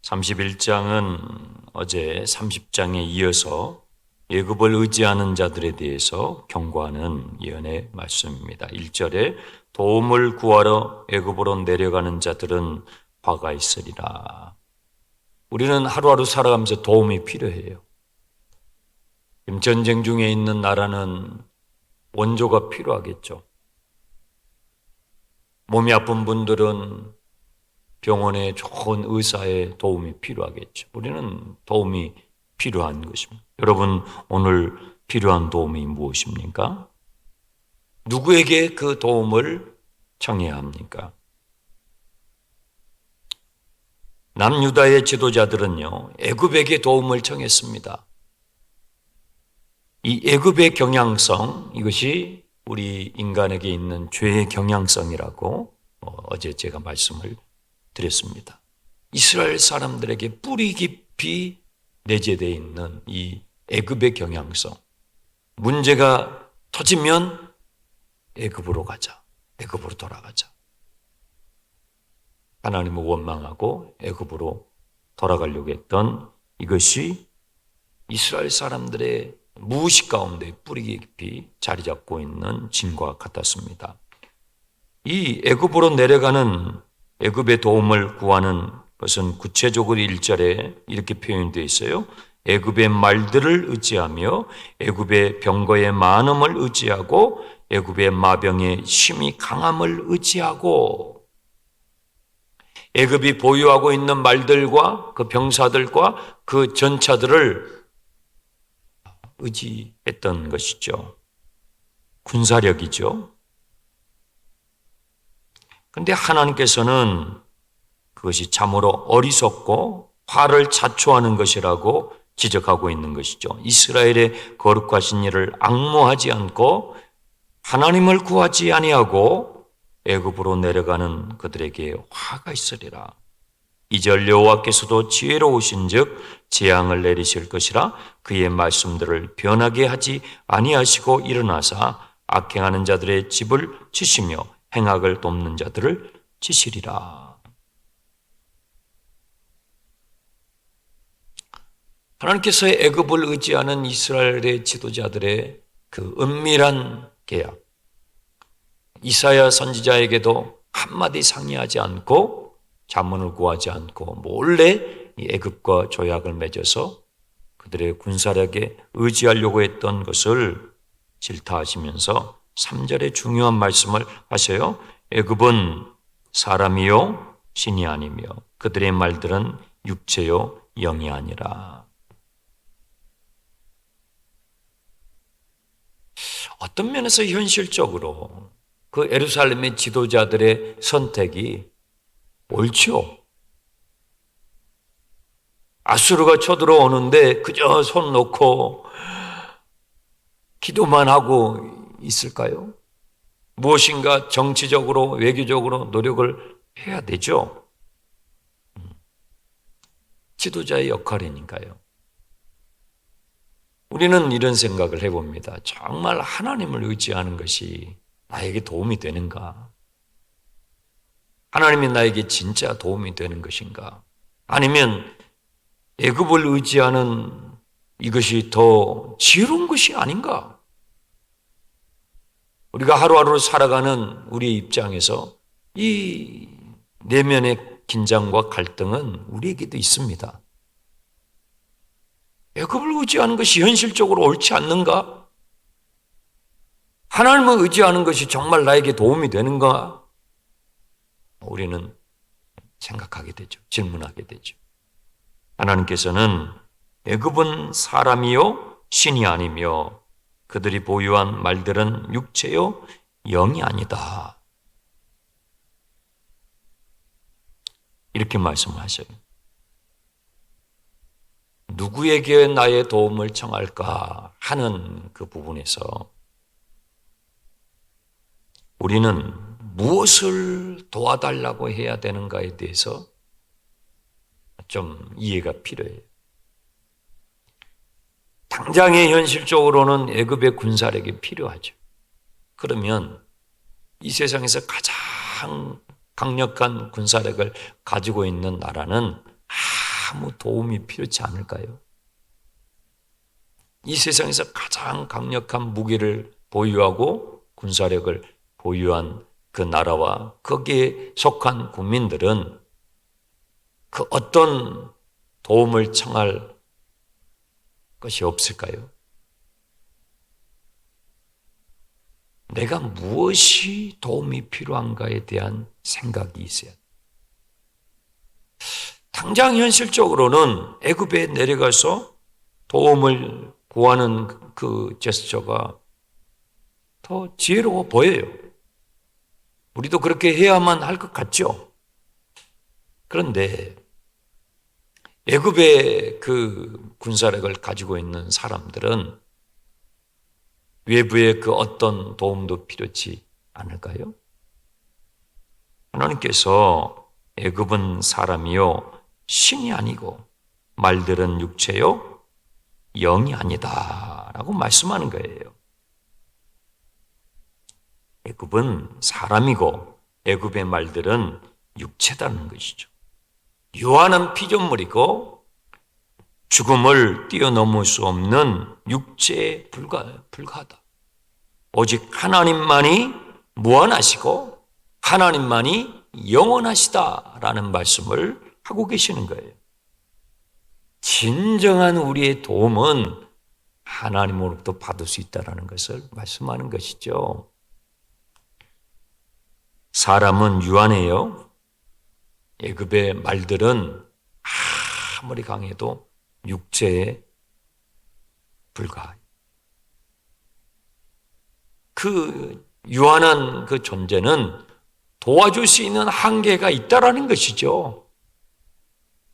31장은 어제 30장에 이어서 애굽을 의지하는 자들에 대해서 경고하는 예언의 말씀입니다. 1절에 도움을 구하러 애굽으로 내려가는 자들은 화가 있으리라. 우리는 하루하루 살아가면서 도움이 필요해요. 지금 전쟁 중에 있는 나라는 원조가 필요하겠죠. 몸이 아픈 분들은 병원에 좋은 의사의 도움이 필요하겠죠. 우리는 도움이 필요한 것입니다. 여러분, 오늘 필요한 도움이 무엇입니까? 누구에게 그 도움을 청해야 합니까? 남유다의 지도자들은요, 애굽에게 도움을 청했습니다. 이 애굽의 경향성, 이것이 우리 인간에게 있는 죄의 경향성이라고 어제 제가 말씀을 드렸습니다. 이스라엘 사람들에게 뿌리 깊이 내재되어 있는 이 애굽의 경향성. 문제가 터지면 애굽으로 가자. 애굽으로 돌아가자. 하나님을 원망하고 애굽으로 돌아가려고 했던 이것이 이스라엘 사람들의 무의식 가운데 뿌리 깊이 자리 잡고 있는 진과 같았습니다. 이 애굽으로 내려가는 애굽의 도움을 구하는 것은 구체적으로 1절에 이렇게 표현되어 있어요. 애굽의 말들을 의지하며 애굽의 병거의 많음을 의지하고 애굽의 마병의 힘이 강함을 의지하고 애굽이 보유하고 있는 말들과 그 병사들과 그 전차들을 의지했던 것이죠. 군사력이죠. 그런데 하나님께서는 그것이 참으로 어리석고 화를 자초하는 것이라고 지적하고 있는 것이죠. 이스라엘의 거룩하신 일을 앙모하지 않고 하나님을 구하지 아니하고 애굽으로 내려가는 그들에게 화가 있으리라. 2절 여호와께서도 지혜로우신즉 재앙을 내리실 것이라 그의 말씀들을 변하게 하지 아니하시고 일어나사 악행하는 자들의 집을 치시며 행악을 돕는 자들을 치시리라. 하나님께서 애굽을 의지하는 이스라엘의 지도자들의 그 은밀한 계약, 이사야 선지자에게도 한마디 상의하지 않고 자문을 구하지 않고 몰래 이 애굽과 조약을 맺어서 그들의 군사력에 의지하려고 했던 것을 질타하시면서 3절에 중요한 말씀을 하셔요. 애굽은 사람이요 신이 아니며 그들의 말들은 육체요 영이 아니라. 어떤 면에서 현실적으로 그 예루살렘의 지도자들의 선택이 옳죠. 아수르가 쳐들어오는데 그저 손 놓고 기도만 하고 있을까요? 무엇인가 정치적으로 외교적으로 노력을 해야 되죠. 지도자의 역할이니까요. 우리는 이런 생각을 해봅니다. 정말 하나님을 의지하는 것이 나에게 도움이 되는가? 하나님이 나에게 진짜 도움이 되는 것인가? 아니면 애굽을 의지하는 이것이 더 지혜로운 것이 아닌가? 우리가 하루하루 살아가는 우리의 입장에서 이 내면의 긴장과 갈등은 우리에게도 있습니다. 애굽을 의지하는 것이 현실적으로 옳지 않는가? 하나님을 의지하는 것이 정말 나에게 도움이 되는가? 우리는 생각하게 되죠. 질문하게 되죠. 하나님께서는 애굽은 사람이요 신이 아니며 그들이 보유한 말들은 육체요 영이 아니다. 이렇게 말씀하셔요. 누구에게 나의 도움을 청할까 하는 그 부분에서 우리는 무엇을 도와달라고 해야 되는가에 대해서 좀 이해가 필요해요. 당장의 현실적으로는 애굽의 군사력이 필요하죠. 그러면 이 세상에서 가장 강력한 군사력을 가지고 있는 나라는 아무 도움이 필요치 않을까요? 이 세상에서 가장 강력한 무기를 보유하고 군사력을 보유한 그 나라와 거기에 속한 국민들은 그 어떤 도움을 청할 것이 없을까요? 내가 무엇이 도움이 필요한가에 대한 생각이 있어야 돼요. 당장 현실적으로는 애굽에 내려가서 도움을 구하는 그 제스처가 더 지혜로워 보여요. 우리도 그렇게 해야만 할 것 같죠? 그런데 애굽의 그 군사력을 가지고 있는 사람들은 외부의 그 어떤 도움도 필요치 않을까요? 하나님께서 애굽은 사람이요 신이 아니고 말들은 육체요 영이 아니다 라고 말씀하는 거예요. 애굽은 사람이고 애굽의 말들은 육체다는 것이죠. 유한한 피조물이고 죽음을 뛰어넘을 수 없는 육체에 불과하다. 오직 하나님만이 무한하시고 하나님만이 영원하시다라는 말씀을 하고 계시는 거예요. 진정한 우리의 도움은 하나님으로부터 받을 수 있다는 것을 말씀하는 것이죠. 사람은 유한해요. 애굽의 말들은 아무리 강해도 육체에 불과해요. 그 유한한 그 존재는 도와줄 수 있는 한계가 있다라는 것이죠.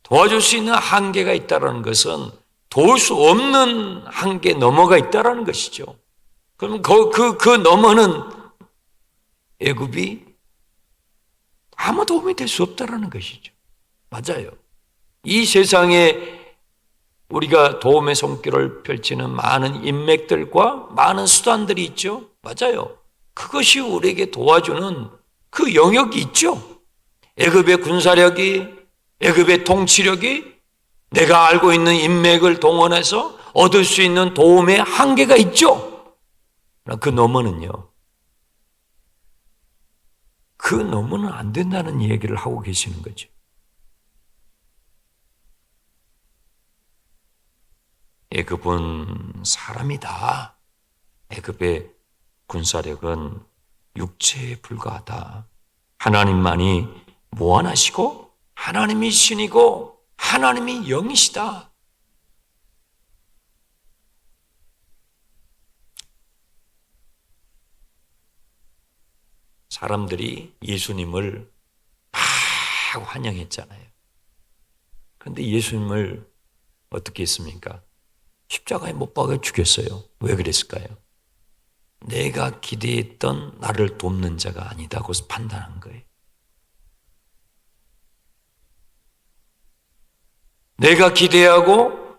도와줄 수 있는 한계가 있다라는 것은 도울 수 없는 한계 너머가 있다라는 것이죠. 그럼 그 너머는 애굽이 아무 도움이 될 수 없다라는 것이죠. 맞아요. 이 세상에 우리가 도움의 손길을 펼치는 많은 인맥들과 많은 수단들이 있죠. 맞아요. 그것이 우리에게 도와주는 그 영역이 있죠. 애굽의 군사력이, 애굽의 통치력이 내가 알고 있는 인맥을 동원해서 얻을 수 있는 도움의 한계가 있죠. 그 너머는요. 그 너머는 안 된다는 얘기를 하고 계시는 거죠. 애굽은 사람이다. 애굽의 군사력은 육체에 불과하다. 하나님만이 무한하시고 하나님이 신이고 하나님이 영이시다. 사람들이 예수님을 막 환영했잖아요. 그런데 예수님을 어떻게 했습니까? 십자가에 못 박아 죽였어요. 왜 그랬을까요? 내가 기대했던 나를 돕는 자가 아니다고 판단한 거예요. 내가 기대하고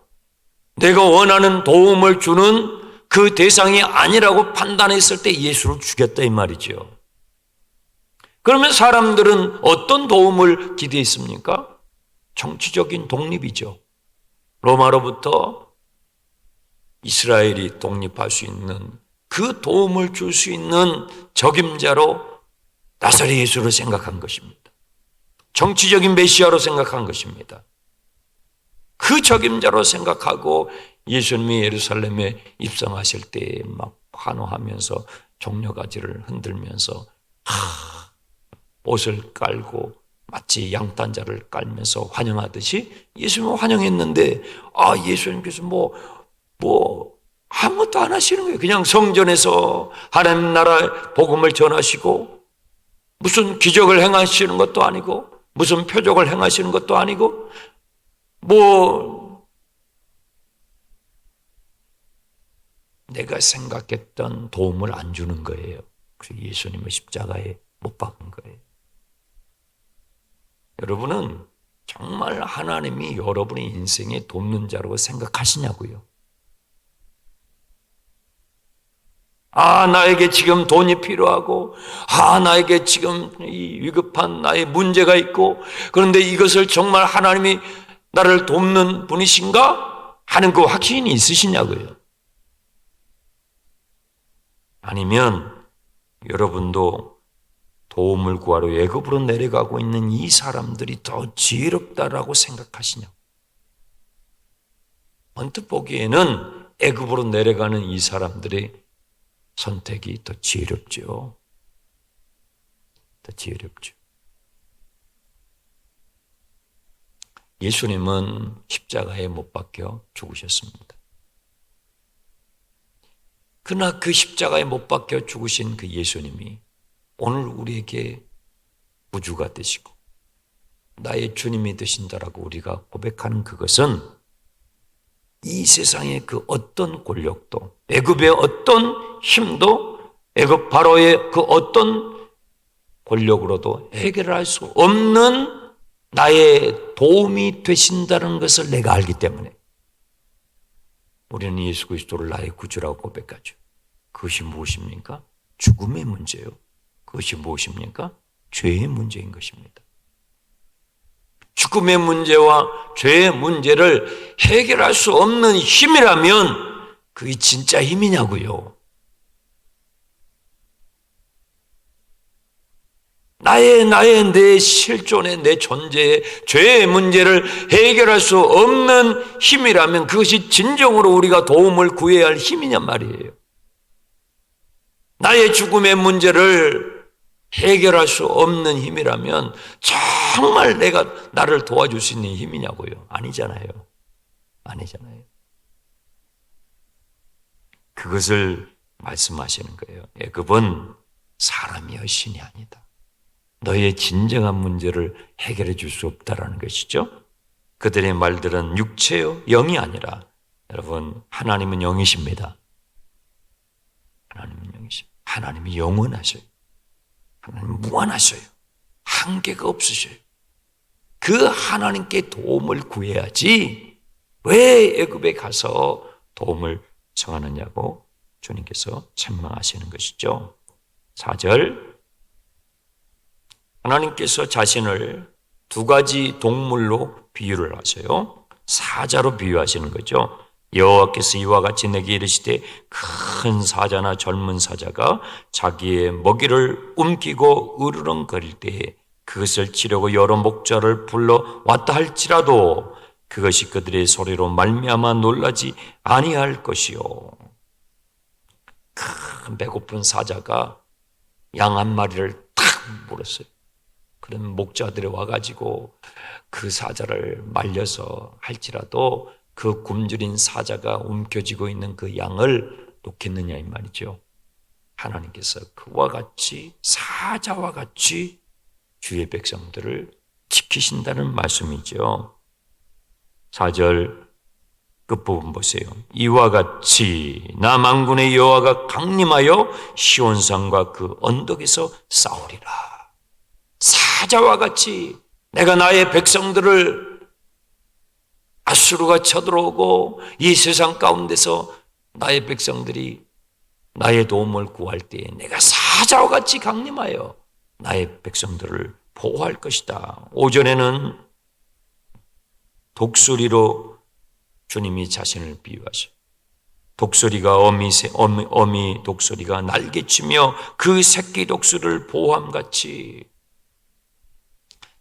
내가 원하는 도움을 주는 그 대상이 아니라고 판단했을 때 예수를 죽였다 이 말이죠. 그러면 사람들은 어떤 도움을 기대했습니까? 정치적인 독립이죠. 로마로부터 이스라엘이 독립할 수 있는 그 도움을 줄 수 있는 적임자로 나사렛 예수를 생각한 것입니다. 정치적인 메시아로 생각한 것입니다. 그 적임자로 생각하고 예수님이 예루살렘에 입성하실 때 막 환호하면서 종려가지를 흔들면서 옷을 깔고 마치 양탄자를 깔면서 환영하듯이 예수님을 환영했는데 예수님께서 아무것도 안 하시는 거예요. 그냥 성전에서 하나님 나라 복음을 전하시고 무슨 기적을 행하시는 것도 아니고 무슨 표적을 행하시는 것도 아니고 내가 생각했던 도움을 안 주는 거예요. 그래서 예수님을 십자가에 못 박은 거예요. 여러분은 정말 하나님이 여러분의 인생에 돕는 자라고 생각하시냐고요? 나에게 지금 돈이 필요하고, 나에게 지금 이 위급한 나의 문제가 있고, 그런데 이것을 정말 하나님이 나를 돕는 분이신가 하는 그 확신이 있으시냐고요. 아니면 여러분도 도움을 구하러 애굽으로 내려가고 있는 이 사람들이 더 지혜롭다라고 생각하시냐? 언뜻 보기에는 애굽으로 내려가는 이 사람들의 선택이 더 지혜롭죠. 더 지혜롭죠. 예수님은 십자가에 못 박혀 죽으셨습니다. 그러나 그 십자가에 못 박혀 죽으신 그 예수님이 오늘 우리에게 구주가 되시고 나의 주님이 되신다라고 우리가 고백하는 그것은 이 세상의 그 어떤 권력도, 애굽의 어떤 힘도, 애굽 바로의 그 어떤 권력으로도 해결할 수 없는 나의 도움이 되신다는 것을 내가 알기 때문에 우리는 예수 그리스도를 나의 구주라고 고백하죠. 그것이 무엇입니까? 죽음의 문제요. 그것이 무엇입니까? 죄의 문제인 것입니다. 죽음의 문제와 죄의 문제를 해결할 수 없는 힘이라면 그게 진짜 힘이냐고요. 내 실존의 내 존재의 죄의 문제를 해결할 수 없는 힘이라면 그것이 진정으로 우리가 도움을 구해야 할 힘이냔 말이에요. 나의 죽음의 문제를 해결할 수 없는 힘이라면 정말 내가 나를 도와줄 수 있는 힘이냐고요. 아니잖아요. 아니잖아요. 그것을 말씀하시는 거예요. 애굽은 사람이여 신이 아니다. 너의 진정한 문제를 해결해 줄 수 없다라는 것이죠. 그들의 말들은 육체요 영이 아니라 여러분 하나님은 영이십니다. 하나님은 영이십니다. 하나님이 영원하셔요. 하나님은 무한하셔요. 한계가 없으셔요. 그 하나님께 도움을 구해야지 왜 애굽에 가서 도움을 청하느냐고 주님께서 책망하시는 것이죠. 4절 하나님께서 자신을 두 가지 동물로 비유를 하세요. 사자로 비유하시는 거죠. 여호와께서 이와 같이 내게 이르시되 큰 사자나 젊은 사자가 자기의 먹이를 움키고 으르렁거릴 때에 그것을 치려고 여러 목자를 불러 왔다 할지라도 그것이 그들의 소리로 말미암아 놀라지 아니할 것이요. 큰 배고픈 사자가 양 한 마리를 탁 물었어요. 그런 목자들이 와가지고 그 사자를 말려서 할지라도 그 굶주린 사자가 움켜쥐고 있는 그 양을 놓겠느냐 이 말이죠. 하나님께서 그와 같이 사자와 같이 주의 백성들을 지키신다는 말씀이죠. 4절 끝부분 보세요. 이와 같이 나 만군의 여호와가 강림하여 시온산과 그 언덕에서 싸우리라. 사자와 같이 내가 나의 백성들을 아수르가 쳐들어오고 이 세상 가운데서 나의 백성들이 나의 도움을 구할 때에 내가 사자와 같이 강림하여 나의 백성들을 보호할 것이다. 오전에는 독수리로 주님이 자신을 비유하셔. 독수리가 어미 독수리가 날개치며 그 새끼 독수리를 보호함같이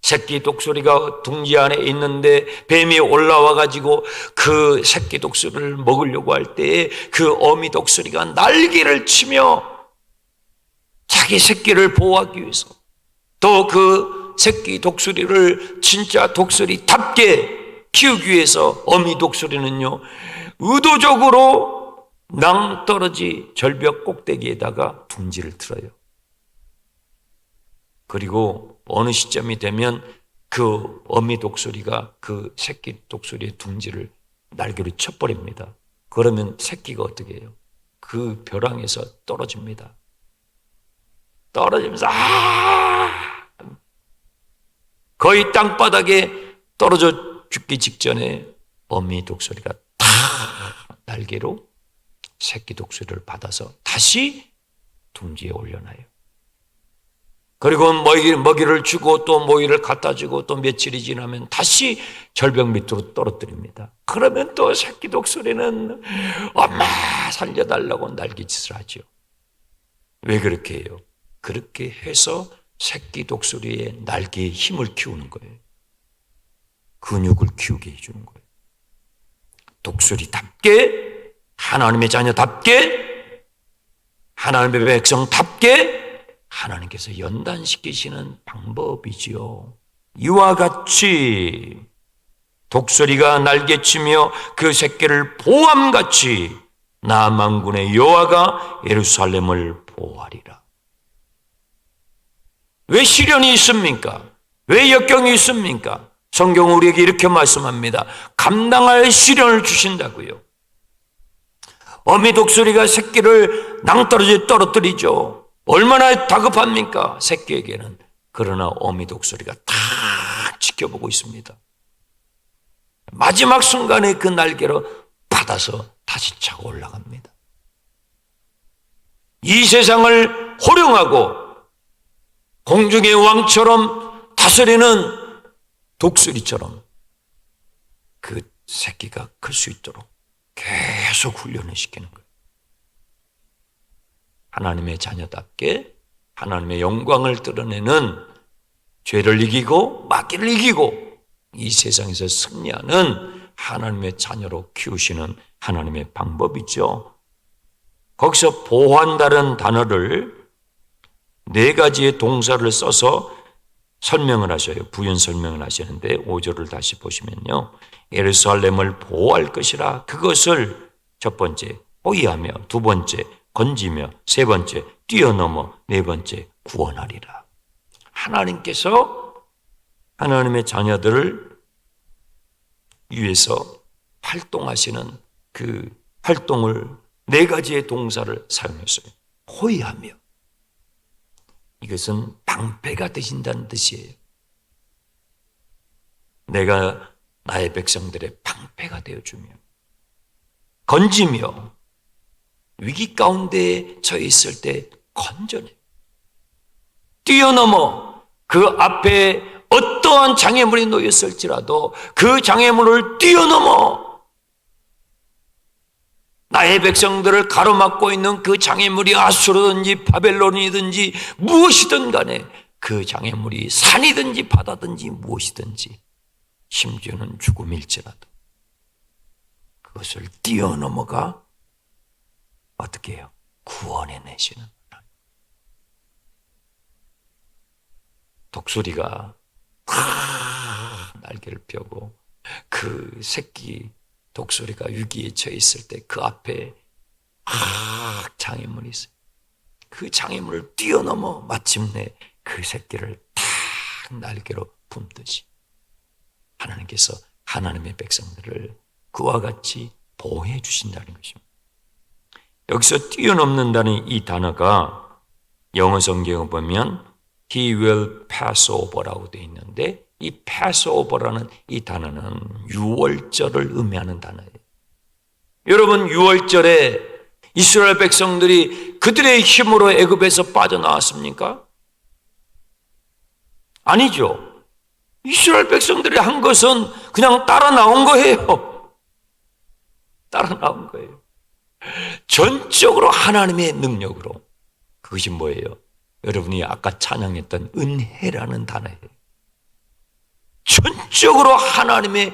새끼 독수리가 둥지 안에 있는데 뱀이 올라와 가지고 그 새끼 독수리를 먹으려고 할 때에 그 어미 독수리가 날개를 치며 자기 새끼를 보호하기 위해서 또 그 새끼 독수리를 진짜 독수리답게 키우기 위해서 어미 독수리는요 의도적으로 낭떠러지 절벽 꼭대기에다가 둥지를 틀어요. 그리고 어느 시점이 되면 그 어미 독수리가 그 새끼 독수리의 둥지를 날개로 쳐버립니다. 그러면 새끼가 어떻게 해요? 그 벼랑에서 떨어집니다. 떨어지면서 거의 땅바닥에 떨어져 죽기 직전에 어미 독수리가 탁 날개로 새끼 독수리를 받아서 다시 둥지에 올려놔요. 그리고 먹이를 주고 또 먹이를 갖다 주고 또 며칠이 지나면 다시 절벽 밑으로 떨어뜨립니다. 그러면 또 새끼 독수리는 엄마 살려달라고 날개짓을 하죠. 왜 그렇게 해요? 그렇게 해서 새끼 독수리의 날개에 힘을 키우는 거예요. 근육을 키우게 해주는 거예요. 독수리답게, 하나님의 자녀답게, 하나님의 백성답게 하나님께서 연단시키시는 방법이지요. 이와 같이 독수리가 날개치며 그 새끼를 보암같이 나 만군의 여호와가 예루살렘을 보호하리라. 왜 시련이 있습니까? 왜 역경이 있습니까? 성경은 우리에게 이렇게 말씀합니다. 감당할 시련을 주신다고요. 어미 독수리가 새끼를 낭떠러지에 떨어뜨리죠. 얼마나 다급합니까? 새끼에게는. 그러나 어미 독수리가 다 지켜보고 있습니다. 마지막 순간에 그 날개로 받아서 다시 차고 올라갑니다. 이 세상을 호령하고 공중의 왕처럼 다스리는 독수리처럼 그 새끼가 클 수 있도록 계속 훈련을 시키는 거예요. 하나님의 자녀답게 하나님의 영광을 드러내는 죄를 이기고 마귀를 이기고 이 세상에서 승리하는 하나님의 자녀로 키우시는 하나님의 방법이죠. 거기서 보호한다는 단어를 4가지의 동사를 써서 설명을 하셔요. 부연 설명을 하시는데 5절을 다시 보시면요. 예루살렘을 보호할 것이라. 그것을 첫 번째 호위하며, 두 번째 건지며, 세 번째 뛰어넘어, 네 번째 구원하리라. 하나님께서 하나님의 자녀들을 위해서 활동하시는 그 활동을 4가지의 동사를 사용했어요. 호위하며. 이것은 방패가 되신다는 뜻이에요. 내가 나의 백성들의 방패가 되어주며, 건지며, 위기 가운데 처해 있을 때 건져내. 뛰어넘어, 그 앞에 어떠한 장애물이 놓였을지라도 그 장애물을 뛰어넘어 나의 백성들을 가로막고 있는 그 장애물이 아수르든지 바벨론이든지 무엇이든 간에 그 장애물이 산이든지 바다든지 무엇이든지 심지어는 죽음일지라도 그것을 뛰어넘어가 어떻게 해요? 구원해내시는 하나님. 독수리가 날개를 펴고 그 새끼 독수리가 위기에 처해 있을 때 그 앞에 장애물이 있어요. 그 장애물을 뛰어넘어 마침내 그 새끼를 탁 날개로 품듯이 하나님께서 하나님의 백성들을 그와 같이 보호해 주신다는 것입니다. 여기서 뛰어넘는다는 이 단어가 영어 성경에 보면 He will pass over라고 되어 있는데 이 passover라는 이 단어는 유월절을 의미하는 단어예요. 여러분, 유월절에 이스라엘 백성들이 그들의 힘으로 애굽에서 빠져나왔습니까? 아니죠. 이스라엘 백성들이 한 것은 그냥 따라 나온 거예요. 따라 나온 거예요. 전적으로 하나님의 능력으로. 그것이 뭐예요? 여러분이 아까 찬양했던 은혜라는 단어예요. 전적으로 하나님의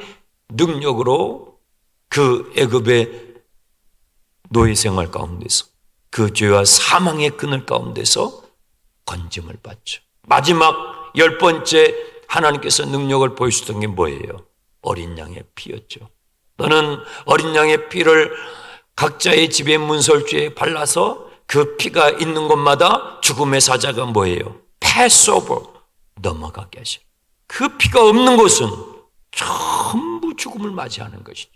능력으로 그 애굽의 노예 생활 가운데서 그 죄와 사망의 그늘 가운데서 건짐을 받죠. 마지막 10번째 하나님께서 능력을 보여주던 게 뭐예요? 어린 양의 피였죠. 너는 어린 양의 피를 각자의 집의 문설주에 발라서 그 피가 있는 곳마다 죽음의 사자가 뭐예요? 패스오버 넘어가게 하시오. 그 피가 없는 곳은 전부 죽음을 맞이하는 것이죠.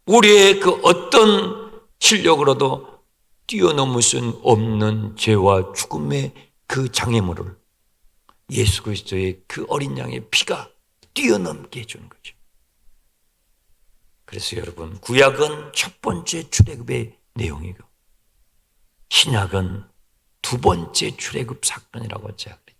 우리의 그 어떤 실력으로도 뛰어넘을 수 없는 죄와 죽음의 그 장애물을 예수 그리스도의 그 어린 양의 피가 뛰어넘게 해주는 거죠. 그래서 여러분, 구약은 첫 번째 출애굽의 내용이고 신약은 두 번째 출애굽 사건이라고 제가 그랬죠.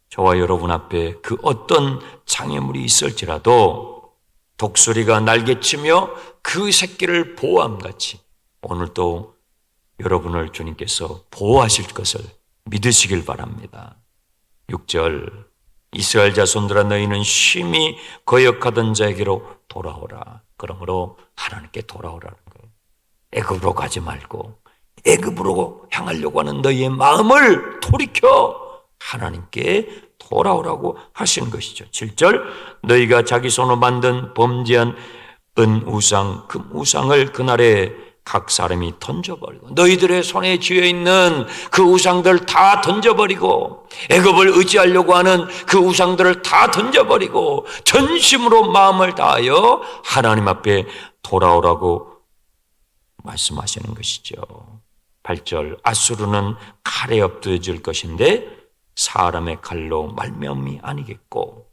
저와 여러분 앞에 그 어떤 장애물이 있을지라도 독수리가 날개치며 그 새끼를 보호함같이 오늘도 여러분을 주님께서 보호하실 것을 믿으시길 바랍니다. 6절 이스라엘 자손들아 너희는 심히 거역하던 자에게로 돌아오라. 그러므로 하나님께 돌아오라는 거예요. 애굽으로 가지 말고 애굽으로 향하려고 하는 너희의 마음을 돌이켜 하나님께 돌아오라고 하시는 것이죠. 7절 너희가 자기 손으로 만든 범죄한 은우상 금우상을 그날에 각 사람이 던져버리고 너희들의 손에 쥐어있는 그 우상들 다 던져버리고 애굽을 의지하려고 하는 그 우상들을 다 던져버리고 전심으로 마음을 다하여 하나님 앞에 돌아오라고 말씀하시는 것이죠. 8절 아수르는 칼에 엎드려질 것인데 사람의 칼로 말미암이 아니겠고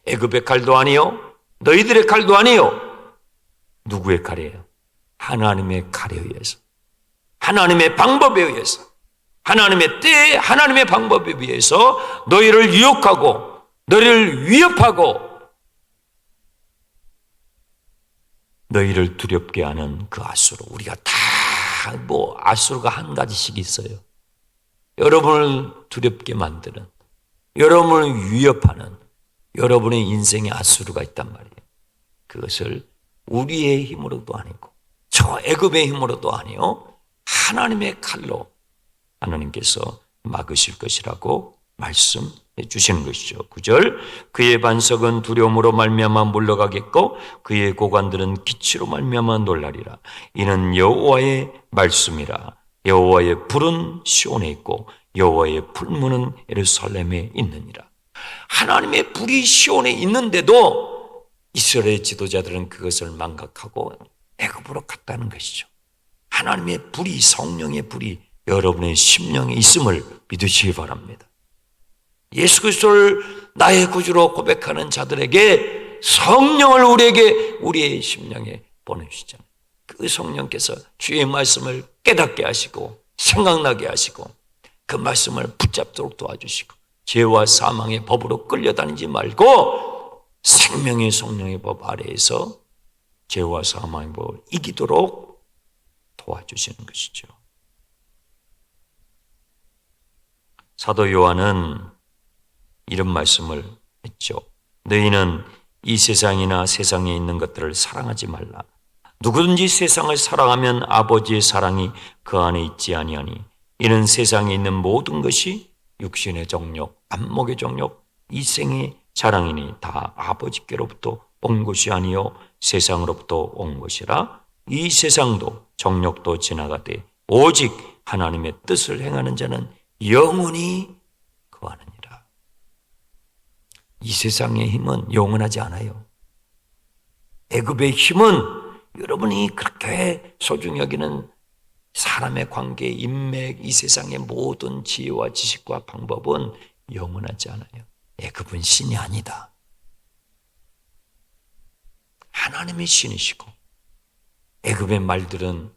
애굽의 칼도 아니요 너희들의 칼도 아니요 누구의 칼이에요? 하나님의 칼에 의해서 하나님의 방법에 의해서 하나님의 때에 하나님의 방법에 의해서 너희를 유혹하고 너희를 위협하고 너희를 두렵게 하는 그 아수르 우리가 다 아수르가 한 가지씩 있어요. 여러분을 두렵게 만드는 여러분을 위협하는 여러분의 인생에 아수르가 있단 말이에요. 그것을 우리의 힘으로도 아니고 저 애굽의 힘으로도 아니요 하나님의 칼로 하나님께서 막으실 것이라고 말씀해 주시는 것이죠. 9절 그의 반석은 두려움으로 말미암아 물러가겠고 그의 고관들은 기치로 말미암아 놀라리라. 이는 여호와의 말씀이라. 여호와의 불은 시온에 있고 여호와의 풀무는 예루살렘에 있느니라. 하나님의 불이 시온에 있는데도 이스라엘 지도자들은 그것을 망각하고 애굽으로 갔다는 것이죠. 하나님의 불이 성령의 불이 여러분의 심령에 있음을 믿으시기 바랍니다. 예수 그리스도를 나의 구주로 고백하는 자들에게 성령을 우리의 심령에 보내주시잖아요. 그 성령께서 주의 말씀을 깨닫게 하시고 생각나게 하시고 그 말씀을 붙잡도록 도와주시고 죄와 사망의 법으로 끌려다니지 말고 생명의 성령의 법 아래에서 죄와 사망의 법을 이기도록 도와주시는 것이죠. 사도 요한은 이런 말씀을 했죠. 너희는 이 세상이나 세상에 있는 것들을 사랑하지 말라. 누구든지 세상을 사랑하면 아버지의 사랑이 그 안에 있지 아니하니 이는 세상에 있는 모든 것이 육신의 정욕, 안목의 정욕, 이생의 자랑이니 다 아버지께로부터 온 것이 아니요 세상으로부터 온 것이라. 이 세상도 정욕도 지나가되 오직 하나님의 뜻을 행하는 자는 영원히 거하느니라. 이 세상의 힘은 영원하지 않아요. 애굽의 힘은 여러분이 그렇게 소중히 여기는 사람의 관계, 인맥, 이 세상의 모든 지혜와 지식과 방법은 영원하지 않아요. 애굽은 신이 아니다. 하나님이 신이시고 애굽의 말들은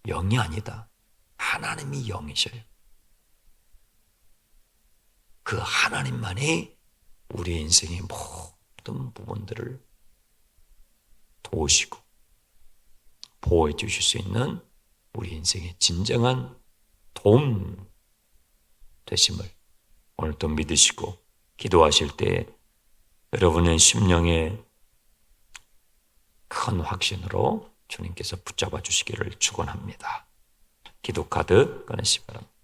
영이 아니다. 하나님이 영이셔요. 그 하나님만이 우리 인생의 모든 부분들을 도우시고 보호해 주실 수 있는 우리 인생의 진정한 도움 되심을 오늘도 믿으시고 기도하실 때 여러분의 심령에 큰 확신으로 주님께서 붙잡아 주시기를 축원합니다. 기도 카드 꺼내시기 바랍니다.